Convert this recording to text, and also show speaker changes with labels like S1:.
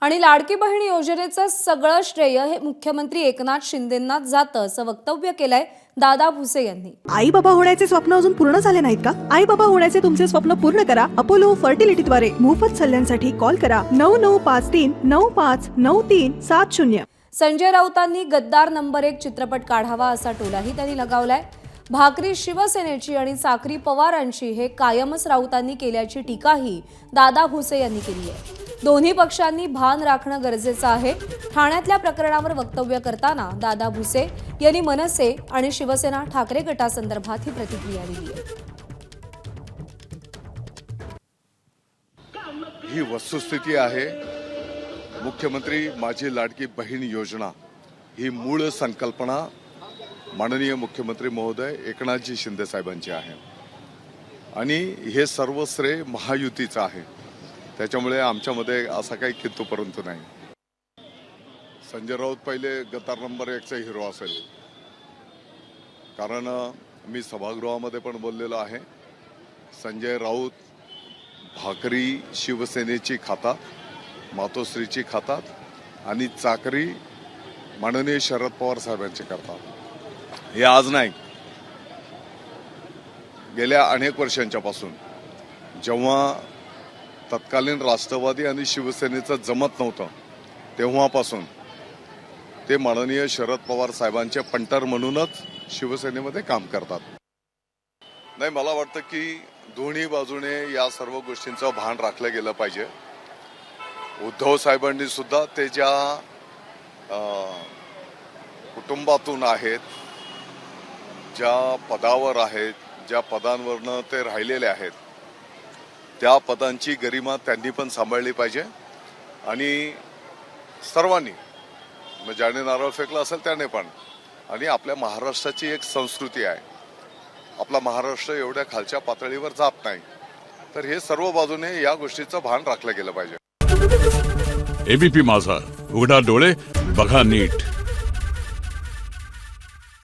S1: आणि लाडकी बहीण योजनेचं सगळं श्रेय हे मुख्यमंत्री एकनाथ शिंदेंनाच जातं असं वक्तव्य केलंय दादा भुसे यांनी।
S2: आई बाबा होण्याचे स्वप्न अजून पूर्ण झाले नाहीत का? आई बाबा होण्याचे तुमचे स्वप्न पूर्ण करा अपोलो फर्टिलिटीद्वारे। मोफत सल्ल्यांसाठी कॉल करा 9953959370।
S1: संजय राऊतांनी गद्दार नंबर 1 चित्रपट काढावा असा टोलाही त्यांनी लगावलाय। भाकरी शिवसेनेची आणि चाकरी पवारांची हे कायमच राऊतांनी केल्याची टीकाही दादा भुसे यांनी केली आहे। दोन्ही पक्षांनी भान राखणं गरजेचं आहे। ठाण्यातल्या प्रकरणावर वक्तव्य करताना दादा भुसे यांनी मनसे आणि शिवसेना ठाकरे गटासंदर्भात ही प्रतिक्रिया दिली आहे।
S3: ही वस्तुस्थिती आहे। मुख्यमंत्री माझी लाडकी बहीण योजना ही मूळ संकल्पना माननीय मुख्यमंत्री महोदय एकनाथजी शिंदे साहेबांची आहे आणि हे सर्व श्रेय महायुतीचं आहे। त्याच्यामुळे आमच्यामध्ये असा काही किंतु परंतु नाही। संजय राऊत पहिले गद्दार नंबर 1चा हिरो असेल, कारण मी सभागृहामध्ये पण बोललेलो आहे। संजय राऊत भाकरी शिवसेनेची खातात, मातोश्रीची खातात आणि चाकरी माननीय शरद पवार साहेबांची करतात। हे आज नाही, गेल्या अनेक वर्षांच्या पासून जेव्हा तत्कालीन राष्ट्रवादी आणि शिवसेनेचं जमत नव्हतं तेव्हापासून ते माननीय शरद पवार साहेबांचे पंटर म्हणूनच शिवसेनेमध्ये काम करतात। नाही, मला वाटतं की दोन्ही बाजूने या सर्व गोष्टींचं भान राखलं गेलं पाहिजे। उद्धव साहेबांनी सुद्धा ते ज्या कुटुंबातून आहेत, ज्या पदावर आहेत, ज्या पदांवरनं ते राहिलेले आहेत, त्या पदांची गरिमा त्यांनी पण सांभाळली पाहिजे आणि सर्वांनी, ज्याने नारळ फेकला असेल त्याने पण। आणि आपल्या महाराष्ट्राची एक संस्कृती आहे, आपला महाराष्ट्र एवढ्या खालच्या पातळीवर जात नाही, तर हे सर्व बाजूने या गोष्टीचं भान राखलं गेलं पाहिजे।
S4: एबीपी माझा, उघडा डोळे बघा नीट।